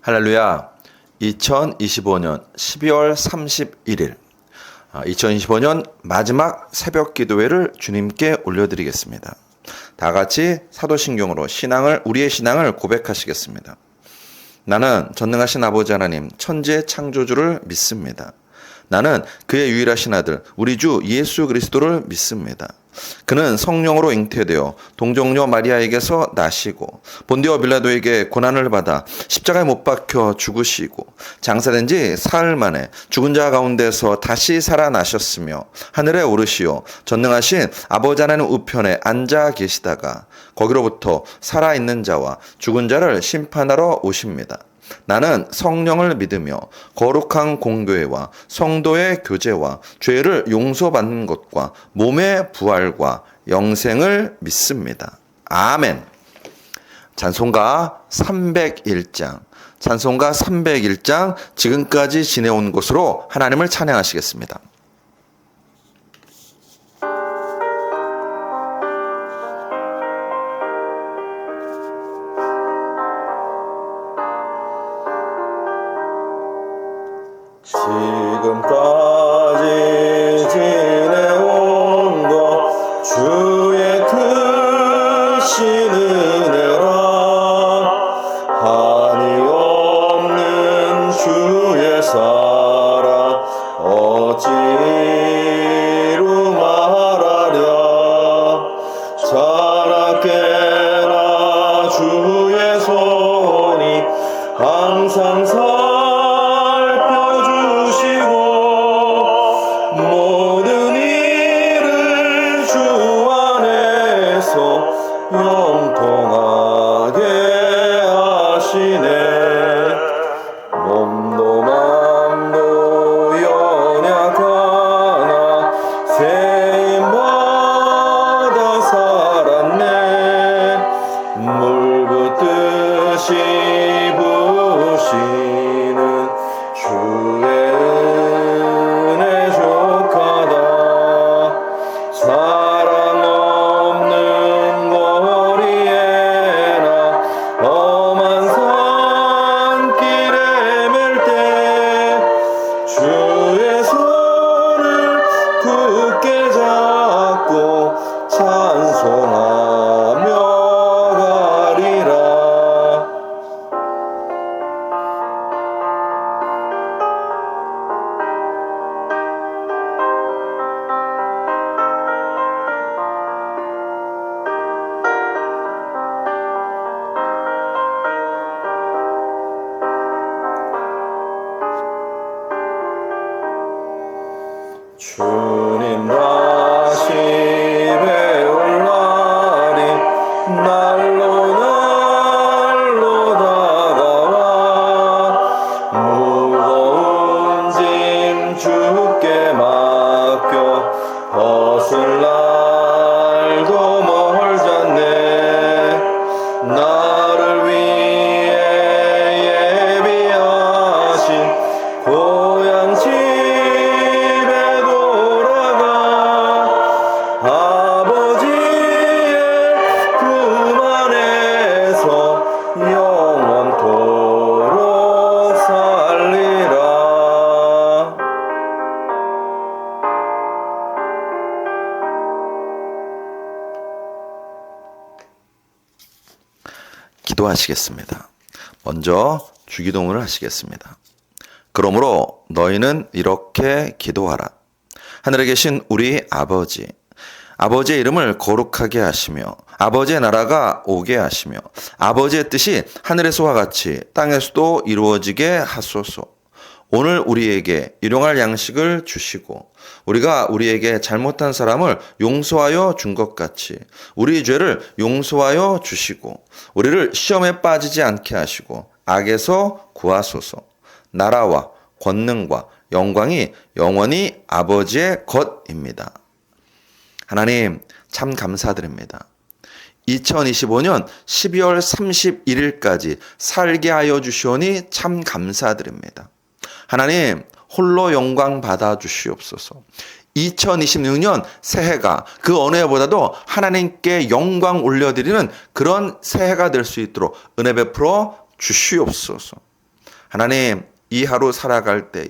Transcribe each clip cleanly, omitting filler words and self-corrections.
할렐루야. 2025년 12월 31일 2025년 마지막 새벽 기도회를 주님께 올려드리겠습니다. 다 같이 사도신경으로 우리의 신앙을 고백하시겠습니다. 나는 전능하신 아버지 하나님 천지의 창조주를 믿습니다. 나는 그의 유일하신 아들 우리 주 예수 그리스도를 믿습니다. 그는 성령으로 잉태되어 동정녀 마리아에게서 나시고 본디오 빌라도에게 고난을 받아 십자가에 못 박혀 죽으시고 장사된 지 사흘 만에 죽은 자 가운데서 다시 살아나셨으며 하늘에 오르시어 전능하신 아버지 하나님 우편에 앉아 계시다가 거기로부터 살아있는 자와 죽은 자를 심판하러 오십니다. 나는 성령을 믿으며 거룩한 공교회와 성도의 교제와 죄를 용서받는 것과 몸의 부활과 영생을 믿습니다. 아멘. 찬송가 301장 지금까지 지내온 것으로 하나님을 찬양하시겠습니다. 지금까지 지내온 것 주의 크신 은혜라. 한이 없는 주의 사랑 어찌로 말하랴. 자라깨나 주의 손이 항상 모든 일을 주 안에서 영통하게 하시네. 몸도 맘도 연약하나 세임받아 살았네. 물 붓듯이 부으시는 주의 사랑 없는 거리에나 험한 산길에 맬 때 주의 손을 굳게 잡고 찬송하며 가리라. 주님 다시 배울 날이 날로 다가와. 무거운 짐 주께 맡겨 벗을 날도 멀잖네. 나를 위해 예비하신 고향 집에 돌아가 아버지의 품 안에서 영원토록 살리라. 기도하시겠습니다. 먼저 주기도문을 하시겠습니다. 그러므로 너희는 이렇게 기도하라. 하늘에 계신 우리 아버지, 아버지의 이름을 거룩하게 하시며 아버지의 나라가 오게 하시며 아버지의 뜻이 하늘에서와 같이 땅에서도 이루어지게 하소서. 오늘 우리에게 일용할 양식을 주시고 우리가 우리에게 잘못한 사람을 용서하여 준 것 같이 우리 죄를 용서하여 주시고 우리를 시험에 빠지지 않게 하시고 악에서 구하소서. 나라와 권능과 영광이 영원히 아버지의 것입니다. 하나님 참 감사드립니다. 2025년 12월 31일까지 살게 하여 주시오니 참 감사드립니다. 하나님 홀로 영광 받아 주시옵소서. 2026년 새해가 그 어느 해보다도 하나님께 영광 올려드리는 그런 새해가 될 수 있도록 은혜 베풀어 주시옵소서. 하나님, 이 하루 살아갈 때에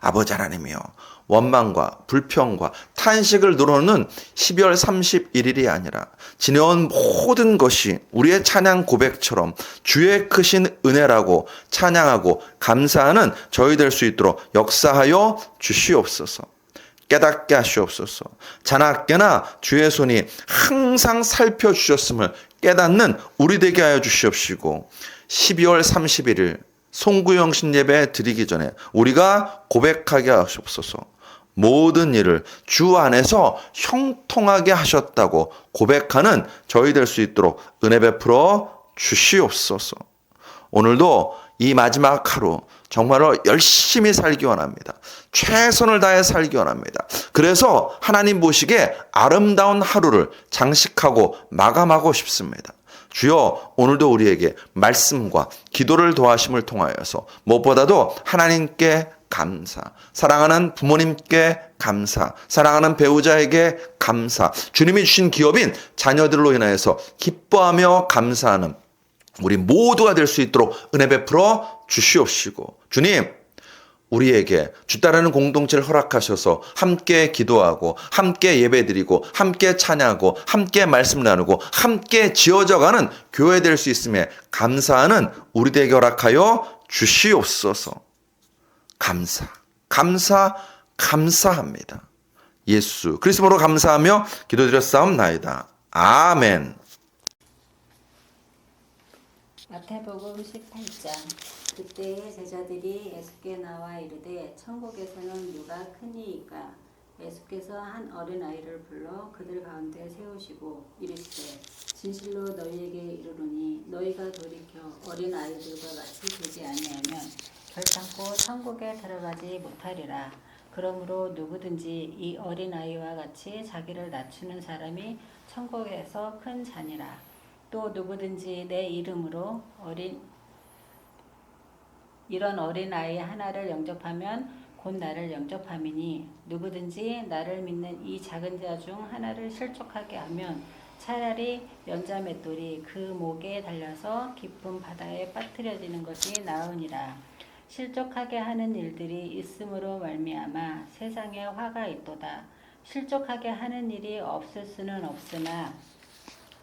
아버지 하나님이여, 원망과 불평과 탄식을 늘어놓는 12월 31일이 아니라 지내온 모든 것이 우리의 찬양 고백처럼 주의 크신 은혜라고 찬양하고 감사하는 저희 될 수 있도록 역사하여 주시옵소서. 깨닫게 하시옵소서. 자나깨나 주의 손이 항상 살펴주셨음을 깨닫는 우리 되게 하여 주시옵시고, 12월 31일 송구영신 예배 드리기 전에 우리가 고백하게 하시옵소서. 모든 일을 주 안에서 형통하게 하셨다고 고백하는 저희 될 수 있도록 은혜 베풀어 주시옵소서. 오늘도 이 마지막 하루 정말로 열심히 살기 원합니다. 최선을 다해 살기 원합니다. 그래서 하나님 보시기에 아름다운 하루를 장식하고 마감하고 싶습니다. 주여, 오늘도 우리에게 말씀과 기도를 도하심을 통하여서 무엇보다도 하나님께 감사, 사랑하는 부모님께 감사, 사랑하는 배우자에게 감사, 주님이 주신 기업인 자녀들로 인하여서 기뻐하며 감사하는 우리 모두가 될 수 있도록 은혜 베풀어 주시옵시고, 주님, 우리에게 주 따르는 공동체를 허락하셔서 함께 기도하고 함께 예배드리고 함께 찬양하고 함께 말씀 나누고 함께 지어져가는 교회 될 수 있음에 감사하는 우리에게 허락하여 주시옵소서. 감사합니다. 예수 그리스도로 감사하며 기도드렸사옵나이다. 아멘. 마태복음 18장. 그때에 제자들이 예수께 나와 이르되 천국에서는 누가 크니이까? 예수께서 한 어린아이를 불러 그들 가운데 세우시고 이르시되 진실로 너희에게 이르노니 너희가 돌이켜 어린아이들과 같이 되지 아니하면 결단코 천국에 들어가지 못하리라. 그러므로 누구든지 이 어린아이와 같이 자기를 낮추는 사람이 천국에서 큰 자니라. 또 누구든지 내 이름으로 이런 어린아이 하나를 영접하면 곧 나를 영접함이니, 누구든지 나를 믿는 이 작은 자 중 하나를 실족하게 하면 차라리 연자맷돌이 그 목에 달려서 깊은 바다에 빠뜨려지는 것이 나으니라. 실족하게 하는 일들이 있음으로 말미암아 세상에 화가 있도다. 실족하게 하는 일이 없을 수는 없으나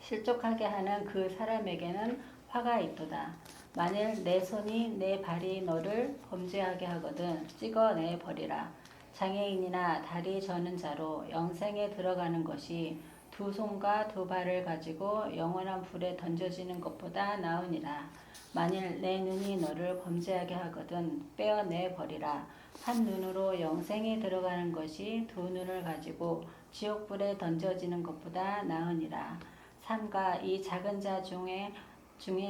실족하게 하는 그 사람에게는 화가 있도다. 만일 내 손이 내 발이 너를 범죄하게 하거든 찍어내 버리라. 장애인이나 다리 저는 자로 영생에 들어가는 것이 두 손과 두 발을 가지고 영원한 불에 던져지는 것보다 나으니라. 만일 내 눈이 너를 범죄하게 하거든 빼어내 버리라. 한 눈으로 영생에 들어가는 것이 두 눈을 가지고 지옥불에 던져지는 것보다 나으니라. 삼가 이 작은 자 중에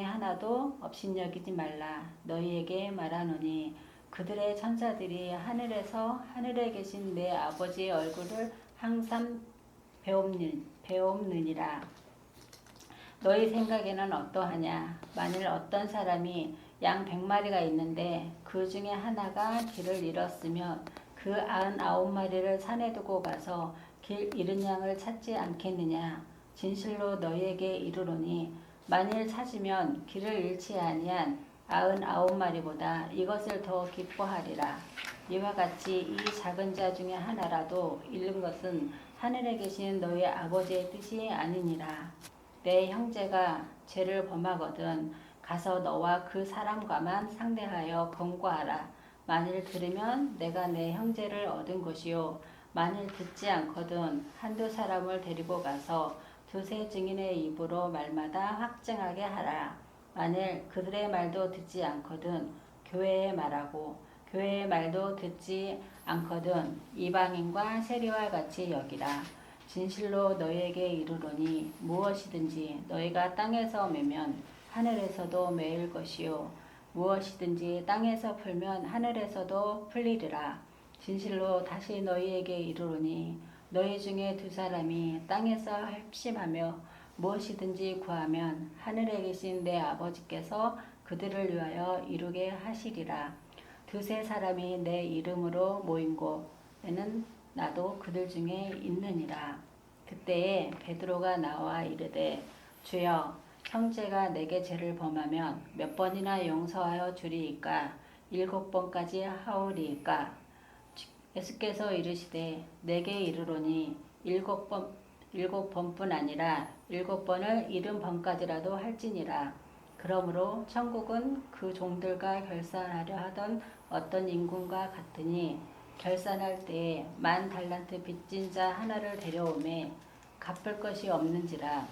하나도 업신여기지 말라. 너희에게 말하노니 그들의 천사들이 하늘에 계신 내 아버지의 얼굴을 항상 배옵느니라. 너희 생각에는 어떠하냐? 만일 어떤 사람이 양 100마리가 있는데 그 중에 하나가 길을 잃었으면 그 99마리를 산에 두고 가서 길 잃은 양을 찾지 않겠느냐? 진실로 너희에게 이르노니 만일 찾으면 길을 잃지 아니한 99마리보다 이것을 더 기뻐하리라. 이와 같이 이 작은 자 중에 하나라도 잃는 것은 하늘에 계신 너희 아버지의 뜻이 아니니라. 내 형제가 죄를 범하거든 가서 너와 그 사람과만 상대하여 권고하라. 만일 들으면 내가 내 형제를 얻은 것이요, 만일 듣지 않거든 한두 사람을 데리고 가서 두세 증인의 입으로 말마다 확증하게 하라. 만일 그들의 말도 듣지 않거든 교회에 말하고, 교회의 말도 듣지 않거든 이방인과 세리와 같이 여기라. 진실로 너희에게 이르노니 무엇이든지 너희가 땅에서 매면 하늘에서도 매일 것이요, 무엇이든지 땅에서 풀면 하늘에서도 풀리리라. 진실로 다시 너희에게 이르노니 너희 중에 두 사람이 땅에서 합심하며 무엇이든지 구하면 하늘에 계신 내 아버지께서 그들을 위하여 이루게 하시리라. 두세 사람이 내 이름으로 모인 곳에는 나도 그들 중에 있느니라. 그때에 베드로가 나와 이르되 주여, 형제가 내게 죄를 범하면 몇 번이나 용서하여 주리이까? 7번까지 하오리까. 예수께서 이르시되 내게 이르노니 7번뿐 아니라 7번을 70번까지라도 할지니라. 그러므로 천국은 그 종들과 결산하려 하던 어떤 임금과 같으니 결산할 때에 10,000달란트 빚진 자 하나를 데려오매 갚을 것이 없는지라.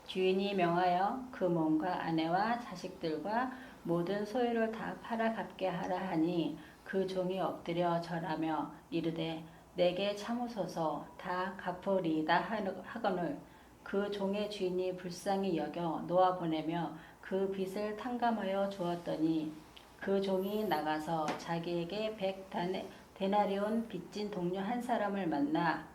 주인이 명하여 그 몸과 아내와 자식들과 모든 소유를 다 팔아 갚게 하라 하니 그 종이 엎드려 절하며 이르되 내게 참으소서 다 갚으리이다 하거늘 그 종의 주인이 불쌍히 여겨 놓아보내며 그 빚을 탕감하여 주었더니 그 종이 나가서 자기에게 100데나리온 빚진 동료 한 사람을 만나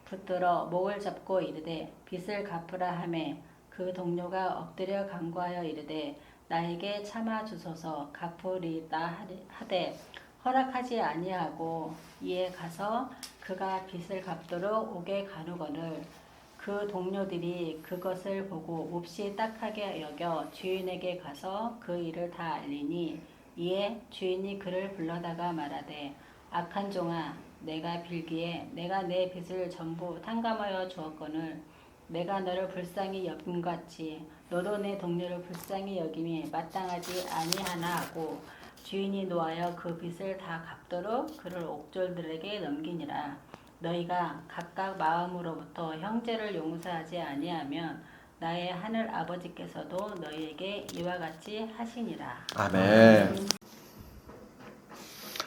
붙들어 목을 잡고 이르되 빚을 갚으라 하매 그 동료가 엎드려 간구하여 이르되 나에게 참아 주소서 갚으리이다 하되 허락하지 아니하고 이에 가서 그가 빚을 갚도록 오게 가누거늘 그 동료들이 그것을 보고 몹시 딱하게 여겨 주인에게 가서 그 일을 다 알리니 이에 주인이 그를 불러다가 말하되 악한 종아 내가 빌기에 내가 내 빚을 전부 탕감하여 주었거늘 내가 너를 불쌍히 여김같이 너도 내 동료를 불쌍히 여김이 마땅하지 아니하나 하고 주인이 노하여 그 빚을 다 갚도록 그를 옥졸들에게 넘기니라. 너희가 각각 마음으로부터 형제를 용서하지 아니하면 나의 하늘 아버지께서도 너희에게 이와 같이 하시니라. 아멘.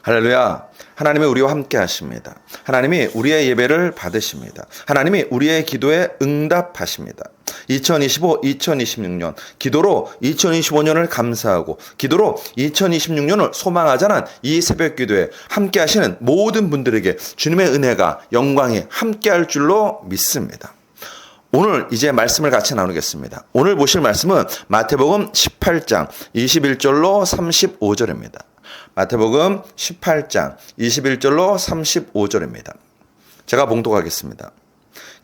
할렐루야. 하나님이 우리와 함께 하십니다. 하나님이 우리의 예배를 받으십니다. 하나님이 우리의 기도에 응답하십니다. 2025, 2026년 기도로 2025년을 감사하고 기도로 2026년을 소망하자는 이 새벽 기도에 함께 하시는 모든 분들에게 주님의 은혜가 영광이 함께 할 줄로 믿습니다. 오늘 이제 말씀을 같이 나누겠습니다. 오늘 보실 말씀은 마태복음 18장 21절로 35절입니다. 마태복음 18장 21절로 35절입니다. 제가 봉독하겠습니다.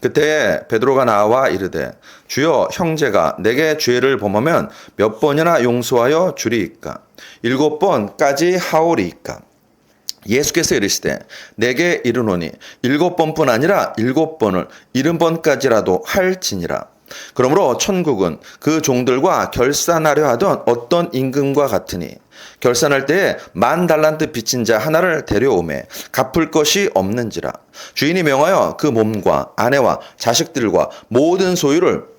그때 베드로가 나와 이르되 주여 형제가 내게 죄를 범하면 몇 번이나 용서하여 주리이까 7번까지 하오리이까 예수께서 이르시되 내게 이르노니 7번뿐 아니라 7번을 70번까지라도 할지니라. 그러므로 천국은 그 종들과 결산하려 하던 어떤 임금과 같으니 결산할 때에 10,000달란트 빚진 자 하나를 데려오매 갚을 것이 없는지라. 주인이 명하여 그 몸과 아내와 자식들과 모든 소유를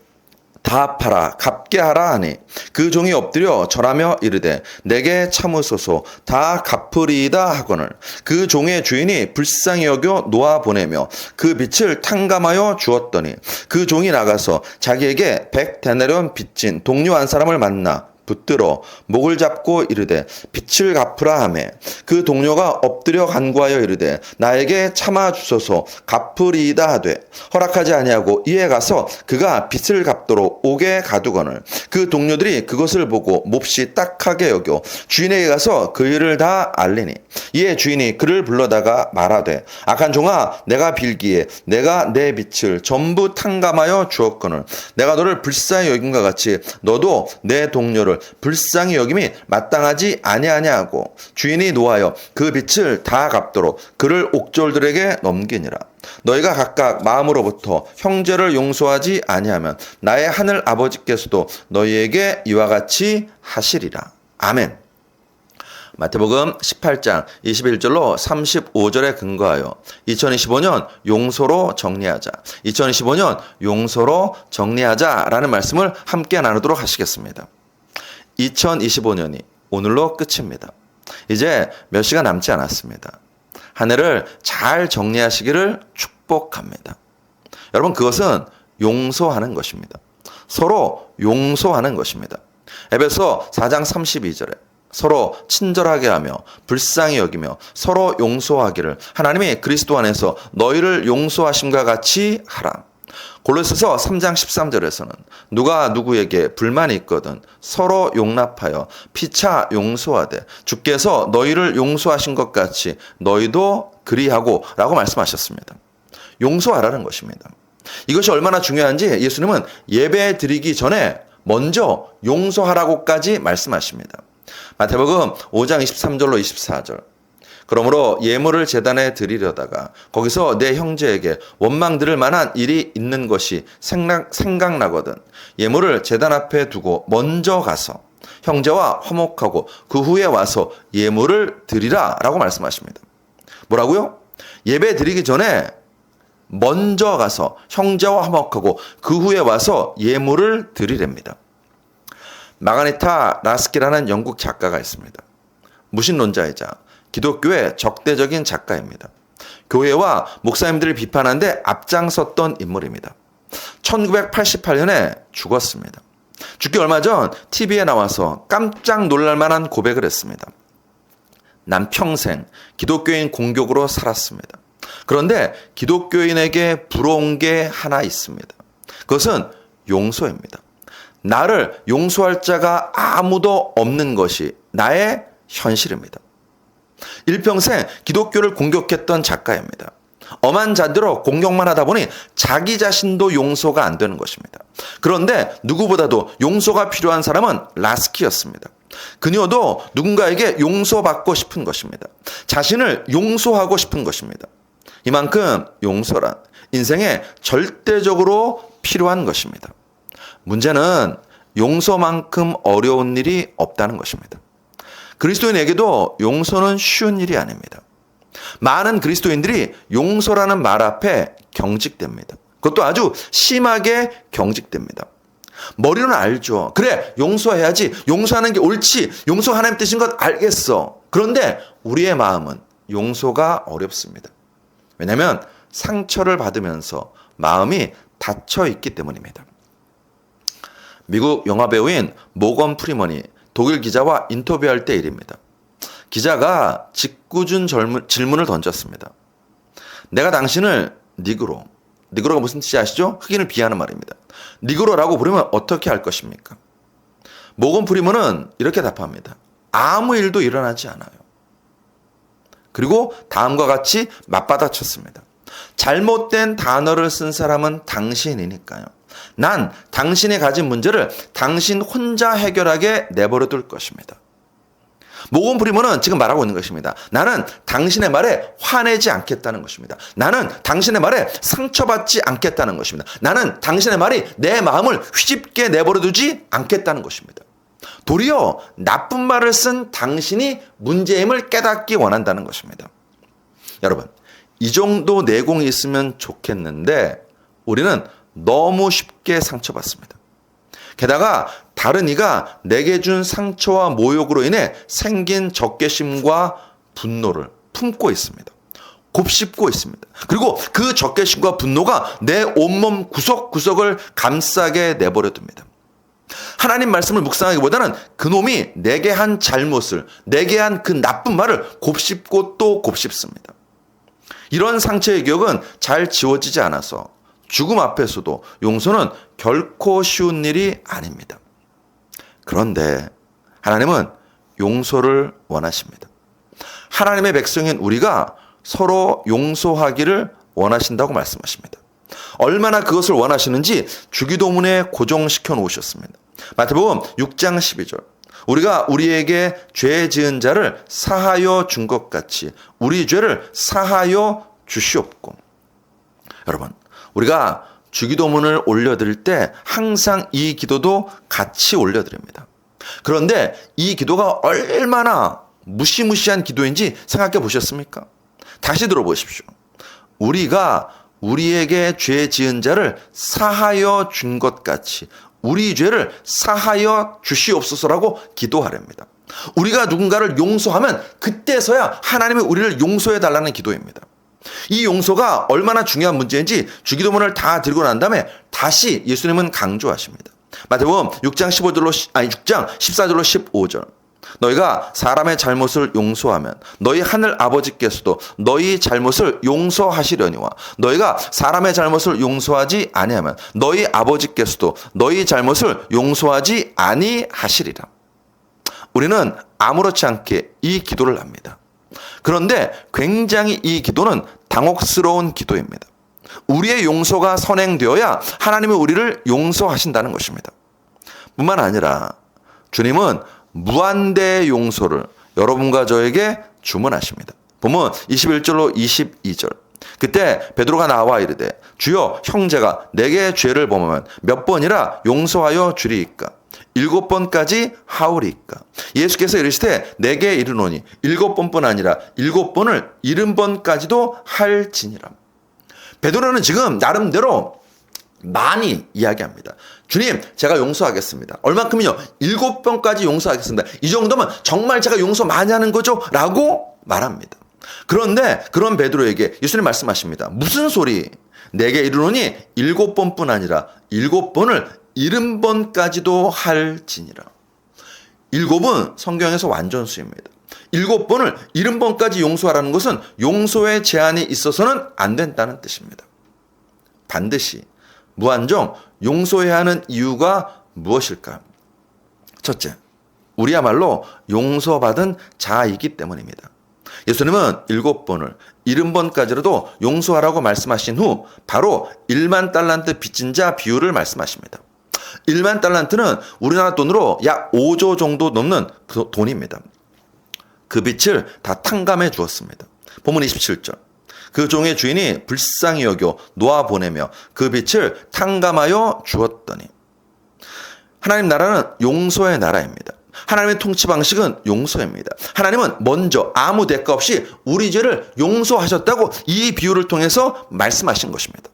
다 팔아 갚게 하라 하니 그 종이 엎드려 절하며 이르되 내게 참으소서 다 갚으리이다 하거늘 그 종의 주인이 불쌍히 여겨 놓아 보내며 그 빚을 탕감하여 주었더니 그 종이 나가서 자기에게 100데나리온 빚진 동료 한 사람을 만나 붙들어 목을 잡고 이르되 빚을 갚으라 하매 그 동료가 엎드려 간구하여 이르되 나에게 참아 주소서 갚으리이다 하되 허락하지 아니하고 이에 가서 그가 빚을 갚도록 옥에 가두거늘 그 동료들이 그것을 보고 몹시 딱하게 여겨 주인에게 가서 그 일을 다 알리니 이에 주인이 그를 불러다가 말하되 악한 종아 내가 빌기에 내가 내 빚을 전부 탕감하여 주었거늘 내가 너를 불쌍히 여김과 같이 너도 내 동료를 불쌍히 여김이 마땅하지 아니하냐 하고 주인이 노하여 그 빚을 다 갚도록 그를 옥졸들에게 넘기니라. 너희가 각각 마음으로부터 형제를 용서하지 아니하면 나의 하늘 아버지께서도 너희에게 이와 같이 하시리라. 아멘. 마태복음 18장 21절로 35절에 근거하여 2025년 용서로 정리하자. 2025년 용서로 정리하자라는 말씀을 함께 나누도록 하시겠습니다. 2025년이 오늘로 끝입니다. 이제 몇 시간 남지 않았습니다. 한 해를 잘 정리하시기를 축복합니다. 여러분 그것은 용서하는 것입니다. 서로 용서하는 것입니다. 에베소 4장 32절에 서로 친절하게 하며 불쌍히 여기며 서로 용서하기를 하나님이 그리스도 안에서 너희를 용서하심과 같이 하라. 골로새서 3장 13절에서는 누가 누구에게 불만이 있거든 서로 용납하여 피차 용서하되 주께서 너희를 용서하신 것 같이 너희도 그리하고 라고 말씀하셨습니다. 용서하라는 것입니다. 이것이 얼마나 중요한지 예수님은 예배 드리기 전에 먼저 용서하라고까지 말씀하십니다. 마태복음 5장 23절로 24절. 그러므로 예물을 제단에 드리려다가 거기서 내 형제에게 원망 들을 만한 일이 있는 것이 생각나거든 예물을 제단 앞에 두고 먼저 가서 형제와 화목하고 그 후에 와서 예물을 드리라 라고 말씀하십니다. 뭐라고요? 예배 드리기 전에 먼저 가서 형제와 화목하고 그 후에 와서 예물을 드리랍니다. 마가네타 라스키라는 영국 작가가 있습니다. 무신론자이자 기독교의 적대적인 작가입니다. 교회와 목사님들을 비판하는데 앞장섰던 인물입니다. 1988년에 죽었습니다. 죽기 얼마 전 TV에 나와서 깜짝 놀랄 만한 고백을 했습니다. 난 평생 기독교인 공격으로 살았습니다. 그런데 기독교인에게 부러운 게 하나 있습니다. 그것은 용서입니다. 나를 용서할 자가 아무도 없는 것이 나의 현실입니다. 일평생 기독교를 공격했던 작가입니다. 엄한 자대로 공격만 하다 보니 자기 자신도 용서가 안 되는 것입니다. 그런데 누구보다도 용서가 필요한 사람은 라스키였습니다. 그녀도 누군가에게 용서받고 싶은 것입니다. 자신을 용서하고 싶은 것입니다. 이만큼 용서란 인생에 절대적으로 필요한 것입니다. 문제는 용서만큼 어려운 일이 없다는 것입니다. 그리스도인에게도 용서는 쉬운 일이 아닙니다. 많은 그리스도인들이 용서라는 말 앞에 경직됩니다. 그것도 아주 심하게 경직됩니다. 머리로는 알죠. 그래, 용서해야지. 용서하는 게 옳지. 용서 하나님 뜻인 것 알겠어. 그런데 우리의 마음은 용서가 어렵습니다. 왜냐하면 상처를 받으면서 마음이 닫혀 있기 때문입니다. 미국 영화배우인 모건 프리먼이 독일 기자와 인터뷰할 때 일입니다. 기자가 짓궂은 질문을 던졌습니다. 내가 당신을 니그로가 무슨 뜻이 아시죠? 흑인을 비하하는 말입니다. 니그로라고 부르면 어떻게 할 것입니까? 모건 프리먼은 이렇게 답합니다. 아무 일도 일어나지 않아요. 그리고 다음과 같이 맞받아쳤습니다. 잘못된 단어를 쓴 사람은 당신이니까요. 난 당신이 가진 문제를 당신 혼자 해결하게 내버려 둘 것입니다. 모건 프리먼은 지금 말하고 있는 것입니다. 나는 당신의 말에 화내지 않겠다는 것입니다. 나는 당신의 말에 상처받지 않겠다는 것입니다. 나는 당신의 말이 내 마음을 휘집게 내버려 두지 않겠다는 것입니다. 도리어 나쁜 말을 쓴 당신이 문제임을 깨닫기 원한다는 것입니다. 여러분, 이 정도 내공이 있으면 좋겠는데 우리는 너무 쉽게 상처받습니다. 게다가 다른 이가 내게 준 상처와 모욕으로 인해 생긴 적개심과 분노를 품고 있습니다. 곱씹고 있습니다. 그리고 그 적개심과 분노가 내 온몸 구석구석을 감싸게 내버려 둡니다. 하나님 말씀을 묵상하기보다는 그놈이 내게 한 잘못을, 내게 한 그 나쁜 말을 곱씹고 또 곱씹습니다. 이런 상처의 기억은 잘 지워지지 않아서 죽음 앞에서도 용서는 결코 쉬운 일이 아닙니다. 그런데 하나님은 용서를 원하십니다. 하나님의 백성인 우리가 서로 용서하기를 원하신다고 말씀하십니다. 얼마나 그것을 원하시는지 주기도문에 고정시켜 놓으셨습니다. 마태복음 6장 12절. 우리가 우리에게 죄 지은 자를 사하여 준 것 같이 우리 죄를 사하여 주시옵고. 여러분, 우리가 주기도문을 올려드릴 때 항상 이 기도도 같이 올려드립니다. 그런데 이 기도가 얼마나 무시무시한 기도인지 생각해 보셨습니까? 다시 들어보십시오. 우리가 우리에게 죄 지은 자를 사하여 준 것 같이 우리 죄를 사하여 주시옵소서라고 기도하렵니다. 우리가 누군가를 용서하면 그때서야 하나님이 우리를 용서해 달라는 기도입니다. 이 용서가 얼마나 중요한 문제인지 주기도문을 다 들고 난 다음에 다시 예수님은 강조하십니다. 마태복음 6장 14절로 15절. 너희가 사람의 잘못을 용서하면 너희 하늘 아버지께서도 너희 잘못을 용서하시려니와 너희가 사람의 잘못을 용서하지 아니하면 너희 아버지께서도 너희 잘못을 용서하지 아니하시리라. 우리는 아무렇지 않게 이 기도를 합니다. 그런데 굉장히 이 기도는 당혹스러운 기도입니다. 우리의 용서가 선행되어야 하나님이 우리를 용서하신다는 것입니다. 뿐만 아니라 주님은 무한대의 용서를 여러분과 저에게 주문하십니다. 보면 21절로 22절. 그때 베드로가 나와 이르되 주여 형제가 내게 죄를 범하면 몇 번이라 용서하여 주리이까? 7번까지 하오리이까? 예수께서 이르시되 내게 이르노니 7번뿐 아니라 7번을 70번까지도 할지니라. 베드로는 지금 나름대로 많이 이야기합니다. 주님, 제가 용서하겠습니다. 얼만큼이요? 7번까지 용서하겠습니다. 이 정도면 정말 제가 용서 많이 하는 거죠? 라고 말합니다. 그런데 그런 베드로에게 예수님 말씀하십니다. 무슨 소리? 내게 이르노니 7번뿐 아니라 7번을 70번까지도 할지니라. 7은 성경에서 완전수입니다. 7번을 70번까지 용서하라는 것은 용서의 제한이 있어서는 안 된다는 뜻입니다. 반드시 무한정 용서해야 하는 이유가 무엇일까요? 첫째, 우리야말로 용서받은 자이기 때문입니다. 예수님은 7번을 70번까지라도 용서하라고 말씀하신 후 바로 1만 달란트 빚진 자 비유를 말씀하십니다. 1만 달란트는 우리나라 돈으로 약 5조 정도 넘는 그 돈입니다. 그 빚을 다 탕감해 주었습니다. 본문 27절. 그 종의 주인이 불쌍히 여겨 놓아보내며 그 빚을 탕감하여 주었더니. 하나님 나라는 용서의 나라입니다. 하나님의 통치 방식은 용서입니다. 하나님은 먼저 아무 대가 없이 우리 죄를 용서하셨다고 이 비유를 통해서 말씀하신 것입니다.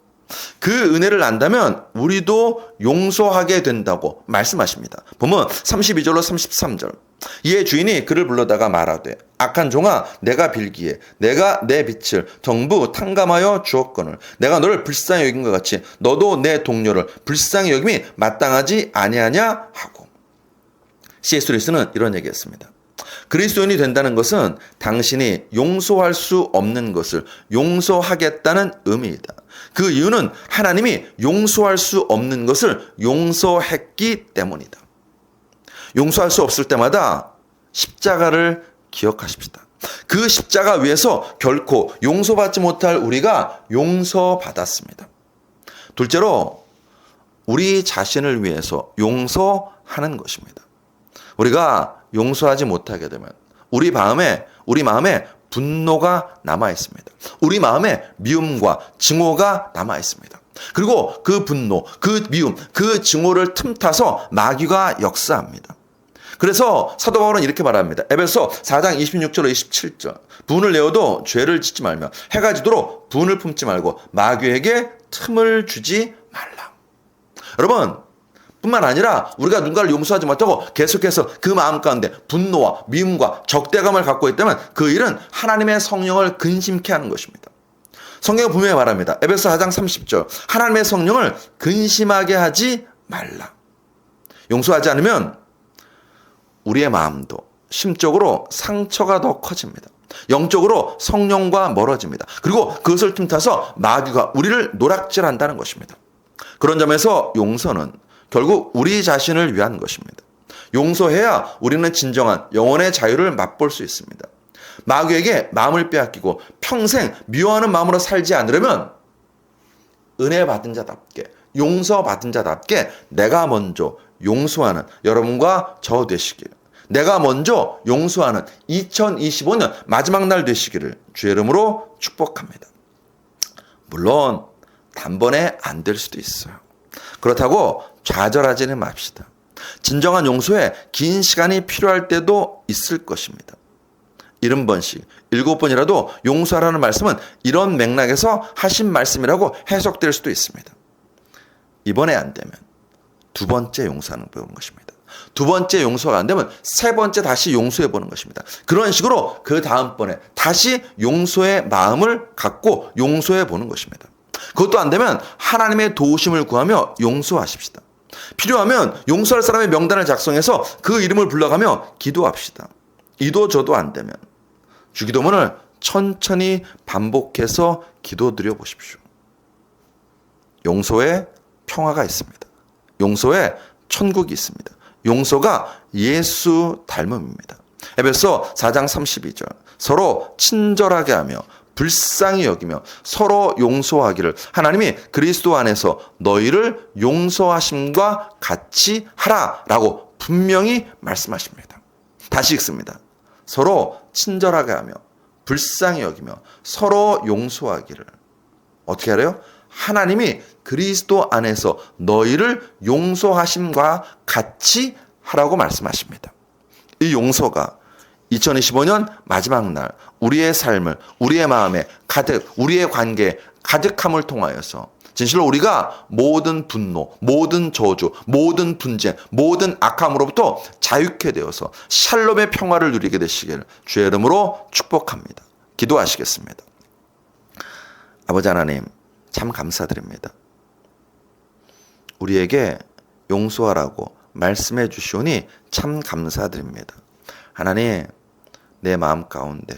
그 은혜를 안다면 우리도 용서하게 된다고 말씀하십니다. 보면 32절로 33절. 이에 주인이 그를 불러다가 말하되 악한 종아, 내가 빌기에 내가 내 빚을 전부 탕감하여 주었거늘 내가 너를 불쌍히 여긴 것 같이 너도 내 동료를 불쌍히 여김이 마땅하지 아니하냐 하고. C.S. 루이스는 이런 얘기했습니다. 그리스도인이 된다는 것은 당신이 용서할 수 없는 것을 용서하겠다는 의미이다. 그 이유는 하나님이 용서할 수 없는 것을 용서했기 때문이다. 용서할 수 없을 때마다 십자가를 기억하십시다. 그 십자가 위에서 결코 용서받지 못할 우리가 용서받았습니다. 둘째로 우리 자신을 위해서 용서하는 것입니다. 우리가 용서하지 못하게 되면 우리 마음에 분노가 남아 있습니다. 우리 마음에 미움과 증오가 남아 있습니다. 그리고 그 분노, 그 미움, 그 증오를 틈타서 마귀가 역사합니다. 그래서 사도 바울은 이렇게 말합니다. 에베소 4장 26절로 27절. 분을 내어도 죄를 짓지 말며 해가 지도록 분을 품지 말고 마귀에게 틈을 주지 말라. 여러분, 뿐만 아니라 우리가 누군가를 용서하지 못하고 계속해서 그 마음 가운데 분노와 미움과 적대감을 갖고 있다면 그 일은 하나님의 성령을 근심케 하는 것입니다. 성경은 분명히 말합니다. 에베소 4장 30절. 하나님의 성령을 근심하게 하지 말라. 용서하지 않으면 우리의 마음도 심적으로 상처가 더 커집니다. 영적으로 성령과 멀어집니다. 그리고 그것을 틈타서 마귀가 우리를 노락질한다는 것입니다. 그런 점에서 용서는 결국 우리 자신을 위한 것입니다. 용서해야 우리는 진정한 영혼의 자유를 맛볼 수 있습니다. 마귀에게 마음을 빼앗기고 평생 미워하는 마음으로 살지 않으려면 은혜 받은 자답게, 용서받은 자답게 내가 먼저 용서하는 여러분과 저 되시길, 내가 먼저 용서하는 2025년 마지막 날 되시기를 주의 이름으로 축복합니다. 물론 단번에 안 될 수도 있어요. 그렇다고 좌절하지는 맙시다. 진정한 용서에 긴 시간이 필요할 때도 있을 것입니다. 70번씩 7번이라도 용서하라는 말씀은 이런 맥락에서 하신 말씀이라고 해석될 수도 있습니다. 이번에 안 되면 두 번째 용서하는 보는 것입니다. 두 번째 용서가 안 되면 세 번째 다시 용서해 보는 것입니다. 그런 식으로 그 다음번에 다시 용서의 마음을 갖고 용서해 보는 것입니다. 그것도 안 되면 하나님의 도우심을 구하며 용서하십시다. 필요하면 용서할 사람의 명단을 작성해서 그 이름을 불러가며 기도합시다. 이도 저도 안 되면 주기도문을 천천히 반복해서 기도드려 보십시오. 용서에 평화가 있습니다. 용서에 천국이 있습니다. 용서가 예수 닮음입니다. 에베소 4장 32절. 서로 친절하게 하며 불쌍히 여기며 서로 용서하기를 하나님이 그리스도 안에서 너희를 용서하심과 같이 하라라고 분명히 말씀하십니다. 다시 읽습니다. 서로 친절하게 하며 불쌍히 여기며 서로 용서하기를. 어떻게 하래요? 하나님이 그리스도 안에서 너희를 용서하심과 같이 하라고 말씀하십니다. 이 용서가 2025년 마지막 날 우리의 삶을, 우리의 마음에 가득, 우리의 관계에 가득함을 통하여서 진실로 우리가 모든 분노, 모든 저주, 모든 분쟁, 모든 악함으로부터 자유케 되어서 샬롬의 평화를 누리게 되시기를 주의 이름으로 축복합니다. 기도하시겠습니다. 아버지 하나님, 참 감사드립니다. 우리에게 용서하라고 말씀해 주시오니 참 감사드립니다. 하나님, 내 마음 가운데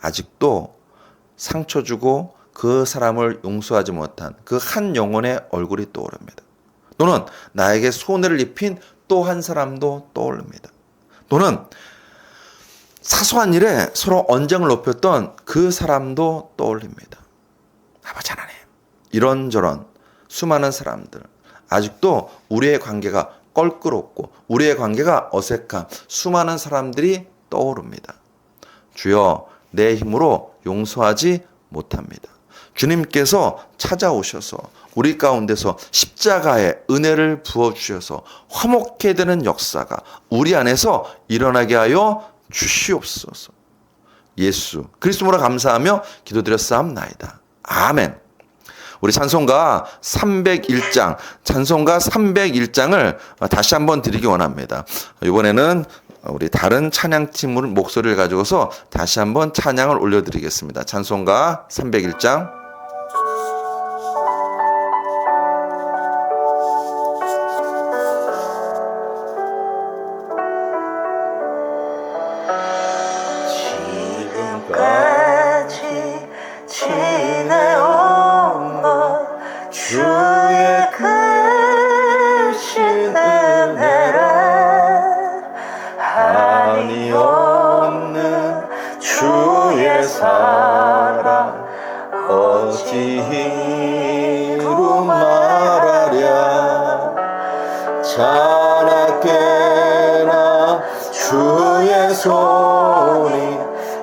아직도 상처 주고 그 사람을 용서하지 못한 그 한 영혼의 얼굴이 떠오릅니다. 또는 나에게 손해를 입힌 또 한 사람도 떠오릅니다. 또는 사소한 일에 서로 언쟁을 높였던 그 사람도 떠올립니다. 아버지 하나님, 이런저런 수많은 사람들, 아직도 우리의 관계가 껄끄럽고 우리의 관계가 어색한 수많은 사람들이 떠오릅니다. 주여, 내 힘으로 용서하지 못합니다. 주님께서 찾아오셔서 우리 가운데서 십자가의 은혜를 부어주셔서 화목해 되는 역사가 우리 안에서 일어나게 하여 주시옵소서. 예수 그리스도로 감사하며 기도드렸사옵나이다. 아멘. 우리 찬송가 301장, 찬송가 301장을 다시 한번 드리기 원합니다. 이번에는 우리 다른 찬양팀 목소리를 가지고서 다시 한번 찬양을 올려드리겠습니다. 찬송가 301장. 지금까지 지내온 것 주의 크신 은혜라 한이 없는 주의 사랑 어찌 이루 말하랴 자나깨나 주의 손이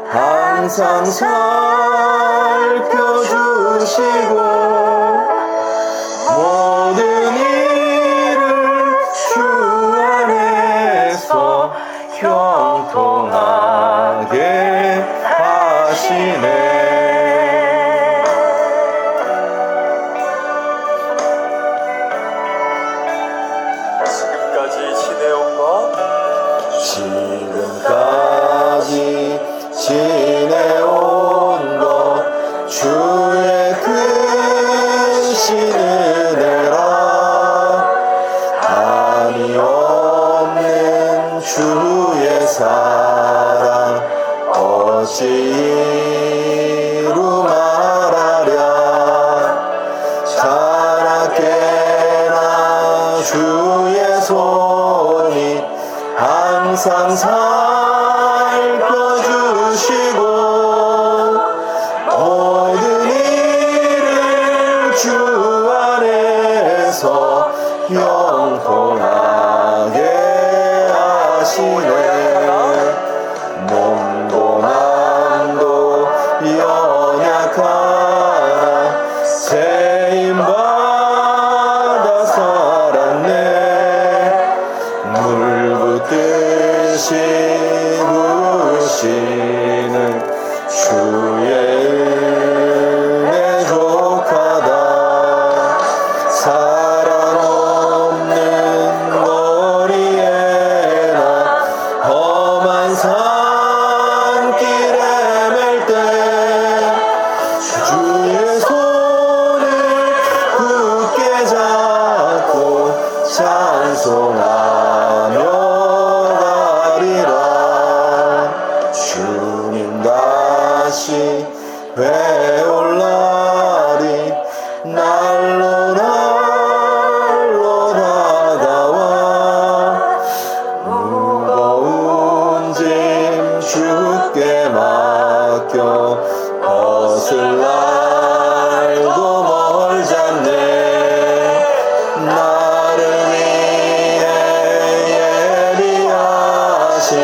항상 살펴주시고 모든 일을 주 안에서 형통하게 하시네. 지금까지 지내온 것 지금까지 지내온 것 주의 크신 은혜라 한이 없는 주의 사랑 어찌 이루 말하랴 자나깨나 주의 손이 항상 살펴주시고 모든 일을 주 안에서 영통하게 하시네. 몸도 마음도 연약하나 세임받아 살았네. 물 붓듯이 부으시는 주의 은혜 족하다. 사랑 없는 거리에나 험한 산길에 맬 때 주의 손을 굳게 잡고 찬송하며 가리라. 주님 다시 배올 날이 날로 날로 다가와 무거운 짐 주께 맡겨 벗을 날도 멀잖네. 나를 위해 예비하신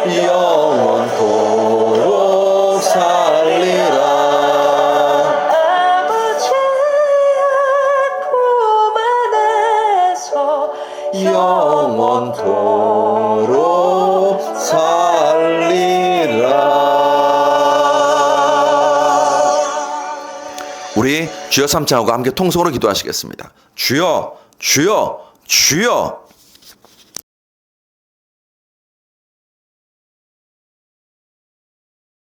영원토록 살리라. 영원토록 살리라. 우리 주여 삼창하고 함께 통성으로 기도하시겠습니다. 주여, 주여, 주여.